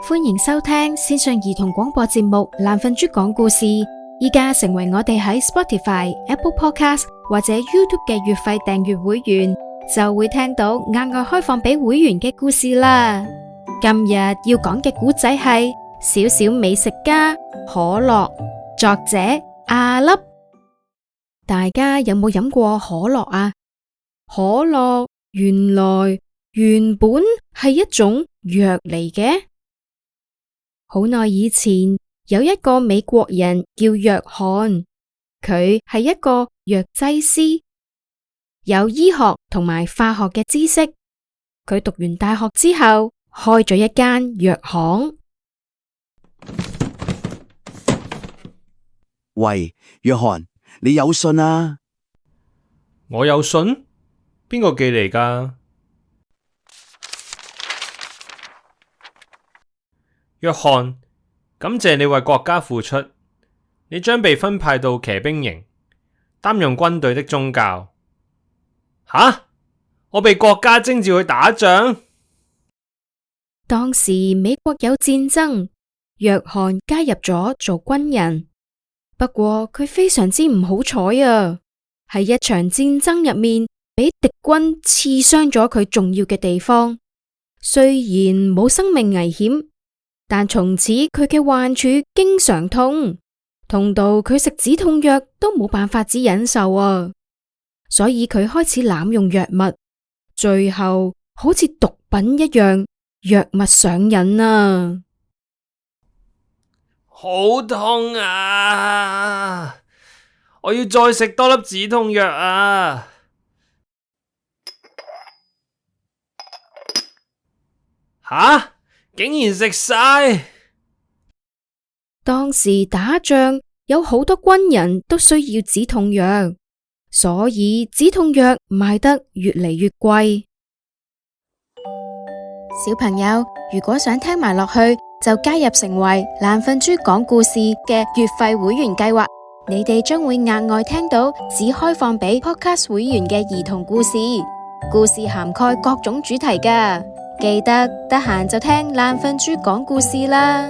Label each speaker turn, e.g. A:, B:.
A: 歡迎收聽線上兒童廣播節目《懶瞓豬講故事》。依家成為我哋喺 Spotify、Apple Podcast 或者 YouTube 嘅月費訂閱會員，就會聽到額外開放俾會員嘅故事啦。今日要講嘅故仔係小小美食家可樂，作者阿粒。大家有冇飲過可樂啊？可樂原本係一種藥嚟嘅。好耐以前，有一個美國人叫約翰，佢係一個藥劑師，有醫學同埋化學嘅知識。佢讀完大學之後，開咗一間藥行。
B: 喂，約翰，你有信啊？
C: 我有信？邊個寄嚟㗎？約翰，感謝你為國家付出，你將被分派到騎兵營，擔任軍隊的宗教。吓？我被國家徵召去打仗？
A: 當時美國有戰爭，約翰加入咗做軍人。不過佢非常之唔好彩啊，喺一場戰爭入面，俾敵軍刺傷咗佢重要嘅地方。雖然冇生命危險，但從此佢嘅患處經常痛，痛到佢食止痛藥都冇辦法子忍受啊！所以佢開始濫用藥物，最後好似毒品一樣，藥物上癮啊！
C: 好痛啊！我要再食多粒止痛藥啊！吓？竟然食晒！
A: 當時打仗有好多軍人都需要止痛藥，所以止痛藥賣得越嚟越貴。小朋友，如果想聽埋落去，就加入成為懶瞓豬講故事嘅月費會員計劃，你哋將會額外聽到只開放俾 Podcast 會員嘅兒童故事，故事涵蓋各種主題㗎。記得得閒就聽懶瞓豬講故事啦。